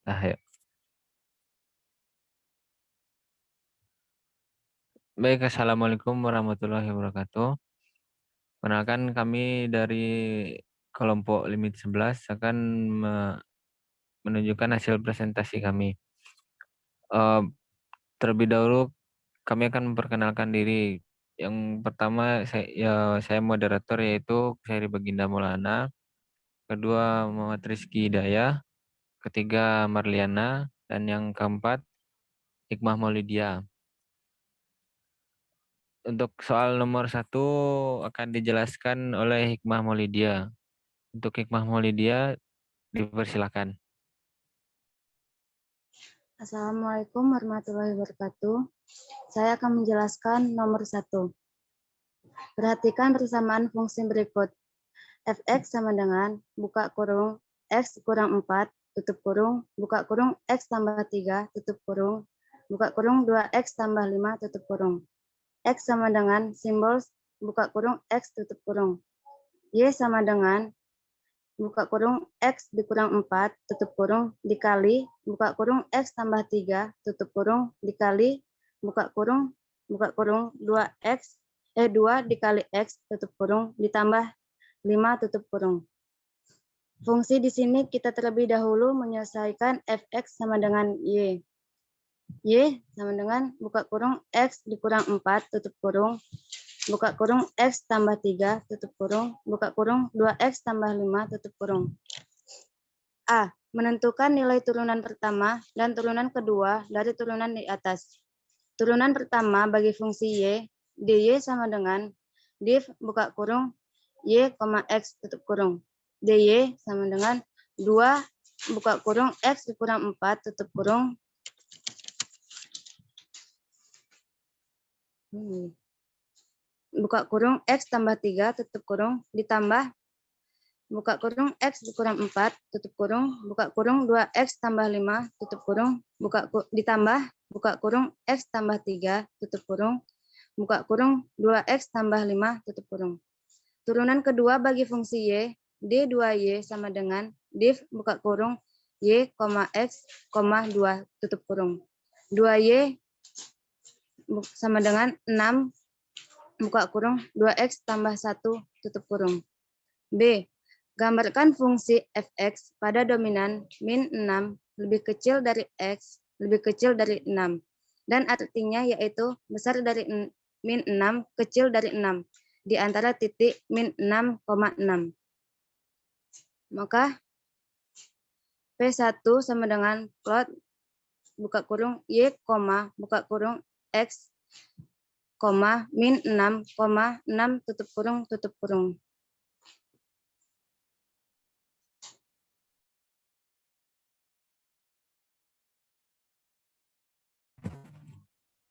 Ya. Baik, Assalamualaikum warahmatullahi wabarakatuh. Perkenalkan kami dari kelompok limit 11 akan menunjukkan hasil presentasi kami. Eh, Terlebih dahulu kami akan memperkenalkan diri. Yang pertama saya moderator yaitu Syahri Baginda Maulana, kedua Muhammad Rizky Hidayah, ketiga Marliana, dan yang keempat Hikmah Maulidia. Untuk soal nomor 1 akan dijelaskan oleh Hikmah Maulidia. Untuk Hikmah Maulidia, dipersilakan. Assalamualaikum warahmatullahi wabarakatuh. Saya akan menjelaskan nomor 1. Perhatikan persamaan fungsi berikut. Fx sama dengan buka kurung x kurang 4 tutup kurung buka kurung x tambah 3 tutup kurung buka kurung 2x tambah 5 tutup kurung. X sama dengan simbol buka kurung x tutup kurung. Y sama dengan buka kurung X dikurang 4, tutup kurung, dikali, buka kurung X tambah 3, tutup kurung, dikali, buka kurung 2X, 2 dikali X, tutup kurung, ditambah 5, tutup kurung. Fungsi di sini kita terlebih dahulu menyelesaikan Fx sama dengan Y. Y sama dengan buka kurung X dikurang 4, tutup kurung, buka kurung X tambah 3, tutup kurung, buka kurung 2X tambah 5, tutup kurung. A. Menentukan nilai turunan pertama dan turunan kedua dari turunan di atas. Turunan pertama bagi fungsi Y, dy sama dengan div buka kurung y, x tutup kurung. dy sama dengan 2 buka kurung x dikurang 4 tutup kurung. Buka kurung x tambah 3 tutup kurung ditambah buka kurung X dikurang 4, tutup kurung, buka kurung 2X tambah 5, tutup kurung, ditambah, buka kurung X tambah 3, tutup kurung, buka kurung 2X tambah 5, tutup kurung. Turunan kedua bagi fungsi Y, D2Y sama dengan div, buka kurung, Y, X, 2, tutup kurung. 2Y sama dengan 6, buka kurung, 2X tambah 1, tutup kurung. B. Gambarkan fungsi fx pada dominan min 6 lebih kecil dari x lebih kecil dari 6. Dan artinya yaitu besar dari min 6 kecil dari 6 di antara titik min 6,6. Maka P1 sama dengan plot buka kurung y, buka kurung x, min 6,6 tutup kurung.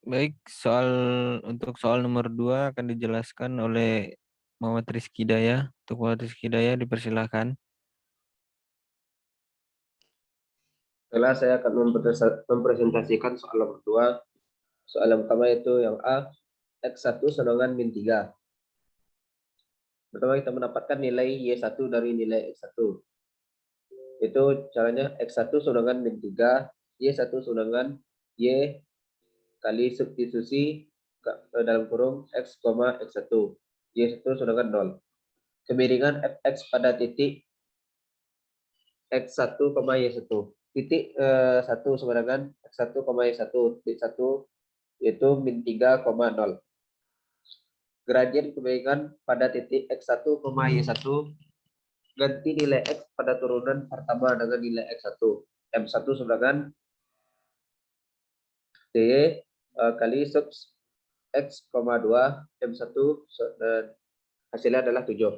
Baik, untuk soal nomor 2 akan dijelaskan oleh Muhammad Rizky Hidayah. Untuk Muhammad Rizky Hidayah, dipersilakan. Setelah saya akan mempresentasikan soal nomor 2. Soal yang pertama itu yang A, X1 sama dengan min 3. Pertama kita mendapatkan nilai Y1 dari nilai X1. Itu caranya X1 sama dengan min 3, Y1 sama dengan Y kali substitusi dalam kurung X, X1. Y1 sama dengan 0. Kemiringan Fx pada titik X1, Y1. Titik 1 sama dengan X1, Y1. Titik 1 yaitu min 3,0. Gradien kemiringan pada titik X1, Y1 ganti nilai X pada turunan pertama dengan nilai X1. M1 sama dengan dy kali sub X, 2 M1 dan hasilnya adalah 7.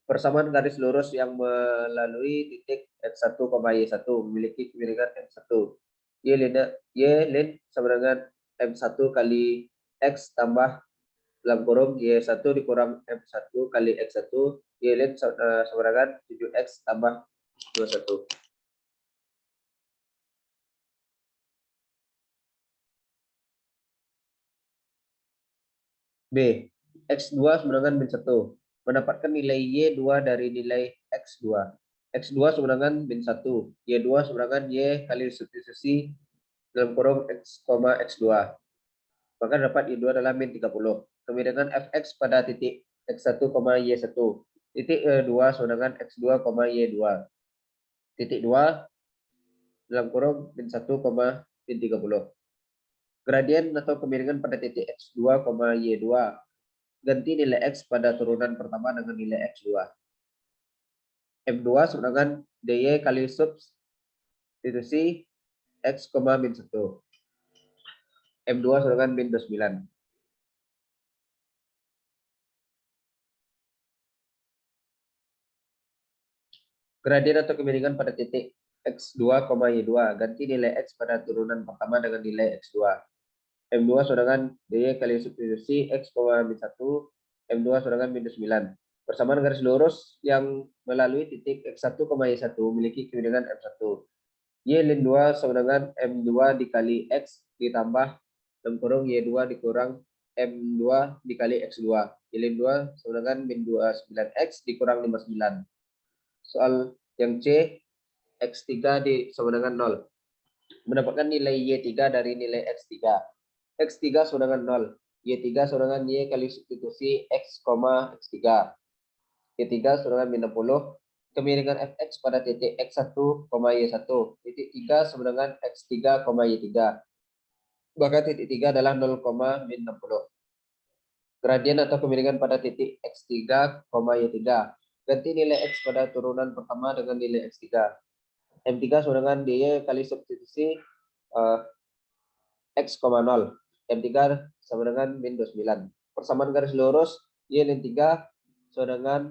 Persamaan garis lurus yang melalui titik X1, Y1 memiliki kemiringan M1. Y lin sama dengan M1 kali X tambah dalam kurung Y1 dikurang M1 kali X1, Y lin sama dengan 7X tambah 21. B. X2 sama dengan min 1. Mendapatkan nilai Y2 dari nilai X2. X2 sama dengan min 1. Y2 sama dengan Y kali substitusi dalam kurung X, X2. Maka dapat Y2 adalah min 30. Kemudian dengan Fx pada titik X1, Y1. Titik E2 sama dengan X2, Y2. Titik 2 dalam kurung min 1, min 30. Gradien atau kemiringan pada titik X2, Y2. Ganti nilai X pada turunan pertama dengan nilai X2. M2 sama dengan DY kali substitusi X, min 1. M2 sama dengan min 29. Gradien atau kemiringan pada titik X2, Y2. Ganti nilai X pada turunan pertama dengan nilai X2. M2 sama dengan DY kali substitusi X, min 1. M2 sama dengan min 9. Persamaan garis lurus yang melalui titik X1, Y1 memiliki kemiringan M1. Y lin 2 sama dengan M2 dikali X ditambah dalam kurung Y2 dikurang M2 dikali X2. Y lin 2 sama dengan min 29X dikurang 59. Soal yang C, X3 sama dengan 0. Mendapatkan nilai Y3 dari nilai X3. X3 sama dengan 0. Y3 sama dengan Y kali substitusi X, X3. Y3 sama dengan min 60. Kemiringan Fx pada titik X1, Y1. Titik 3 sama dengan X3, Y3. Maka titik 3 adalah 0, min 60. Gradien atau kemiringan pada titik X3, Y3. Ganti nilai X pada turunan pertama dengan nilai X3. M3 sama dengan DY kali substitusi X, 0. M3 sama dengan min 29. Persamaan garis lurus Y lin 3 sama dengan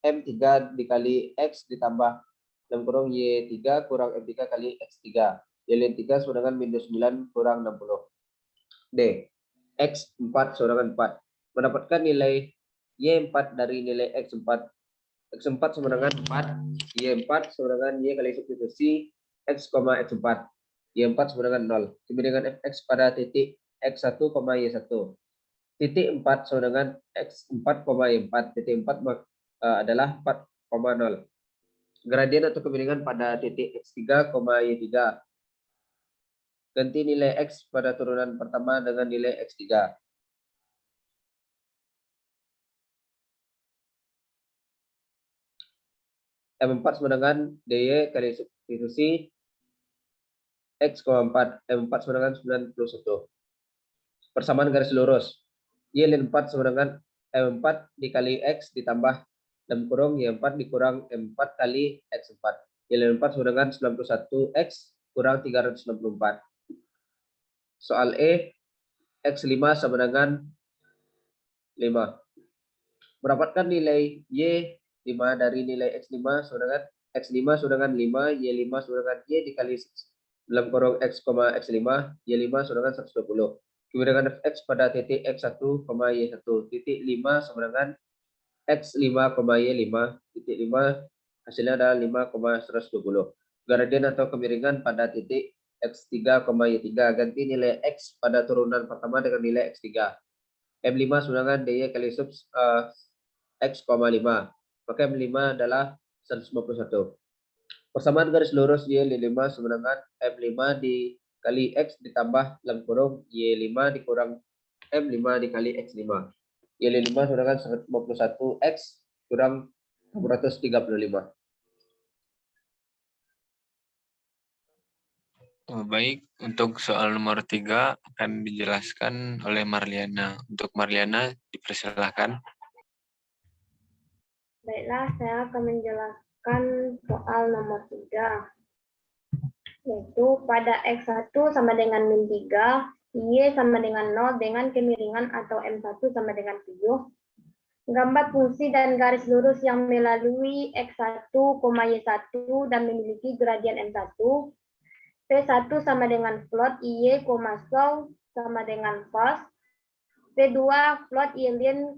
M3 dikali X ditambah dalam kurung Y3 kurang M3 kali X3. Y lin 3 sama dengan min 29 kurang 60. D. X4 sama dengan 4. Mendapatkan nilai Y4 dari nilai X4. X4 sama dengan 4. Y4 sama dengan Y kali substitusi X, X4. Y4 sama dengan 0. Kemiringan Fx pada titik X1, Y1. Titik 4 sama dengan X4, Y4. Titik 4 adalah 4,0. Gradien atau kemiringan pada titik X3, Y3. Ganti nilai X pada turunan pertama dengan nilai X3. M4 sama dengan DY kali substitusi X, 4. M4 sama dengan 91. Persamaan garis lurus. Y lin 4 sama dengan M4 dikali X ditambah dalam kurung Y4 dikurang M4 kali X4. Y lin 4 sama dengan 91X kurang 364. Soal E, X5 sama dengan 5. Mendapatkan nilai Y5 dari nilai X5 sama dengan X5 sama dengan 5, Y5 sama dengan Y dikali dalam kurung X, X5, Y5 sama dengan 120. Kemiringan Fx pada titik X1, Y1. Titik 5 sama dengan X5, Y5. Titik 5 hasilnya adalah 5,120. Gradien atau kemiringan pada titik X3, Y3. Ganti nilai X pada turunan pertama dengan nilai X3. M5 sama dengan DY kali sub X, 5. Maka M5 adalah 151. Persamaan garis lurus Y5 sama dengan M5 dikali X ditambah dalam kurung Y5 dikurang M5 dikali X5. Y5 sama dengan 151X kurang 635. Baik, untuk soal nomor 3 akan dijelaskan oleh Marliana. Untuk Marliana, dipersilahkan. Baiklah, saya akan menjelaskan soal nomor 3. Yaitu pada X1 sama dengan min 3, Y sama dengan 0 dengan kemiringan atau M1 sama dengan 7. Gambar fungsi dan garis lurus yang melalui X1, Y1 dan memiliki gradien M1. P1 sama dengan float Y, sol sama dengan cos. P2 float Y lin,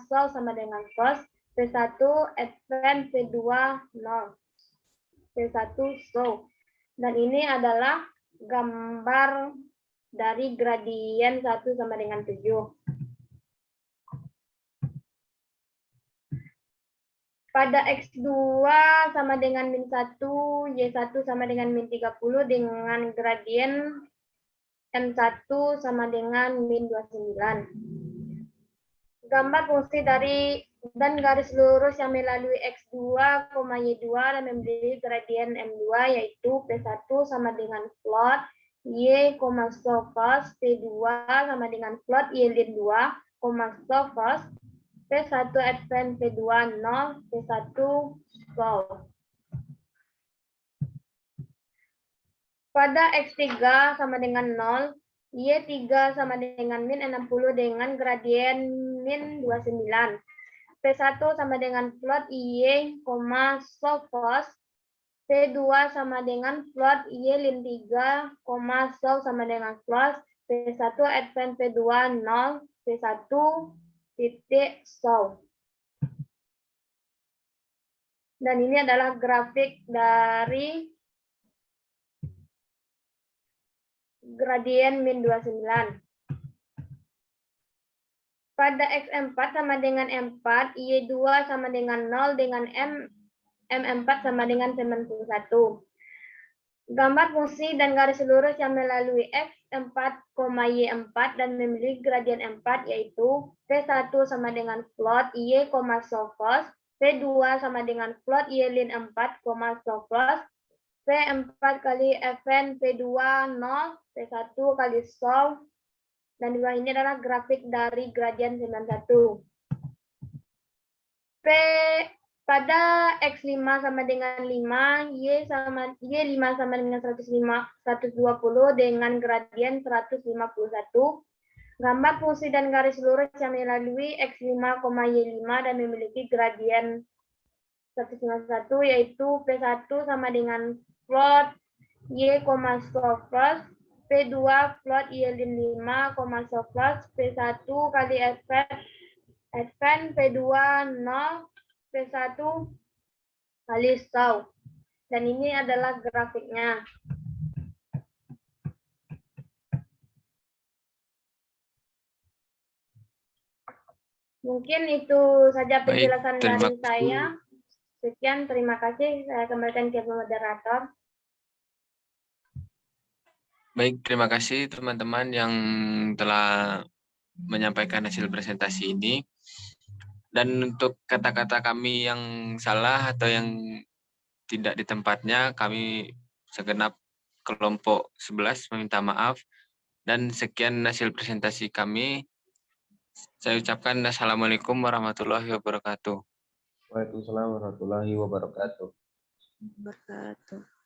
sol sama dengan cos. P1 advent, P2 0. P1 show. Dan ini adalah gambar dari gradien 1 sama dengan 7. Pada X2 sama dengan min 1, Y1 sama dengan min 30 dengan gradien M1 sama dengan min 29. Gambar fungsi dari dan garis lurus yang melalui X2, Y2 dan memiliki gradien M2 yaitu P1 sama dengan plot Y, sofos, P2 sama dengan plot Y lin 2, sofos, P1 advent, P2 0, P1 solve. Pada X3 sama dengan 0, Y3 sama dengan min 60 dengan gradien min 29. P1 sama dengan plot Y, sofos, P2 sama dengan plot Y lin 3, solve sama dengan plot P1 advent, P2 0, P1 titik solve. Dan ini adalah grafik dari gradien min 29. Pada X4 sama dengan M4, Y2 sama dengan 0 dengan M4 sama dengan 91. Gambar fungsi dan garis lurus yang melalui X4, Y4 dan memiliki gradien 4 yaitu P1 sama dengan plot Y, sofos, P2 sama dengan plot Y lin 4, sofos, P4 kali Fn, P2 0, P1 kali solve, dan di bawah ini adalah grafik dari gradien 91. Pada X5 sama dengan 5, Y5 sama dengan 120 dengan gradien 151. Gambar fungsi dan garis lurus yang melalui X5, Y5 dan memiliki gradien 151 yaitu P1 sama dengan plot Y, sofos, P2 plot Y lin 5, sofos, P1 kali advent, P2 0, P1 kali solve. Dan ini adalah grafiknya. Mungkin itu saja penjelasan dari saya. Sekian, terima kasih. Saya kembalikan ke moderator. Baik, terima kasih teman-teman yang telah menyampaikan hasil presentasi ini. Dan untuk kata-kata kami yang salah atau yang tidak di tempatnya, kami segenap kelompok 11 meminta maaf. Dan sekian hasil presentasi kami. Saya ucapkan Assalamualaikum warahmatullahi wabarakatuh. Waalaikumsalam warahmatullahi wabarakatuh. Wabarakatuh.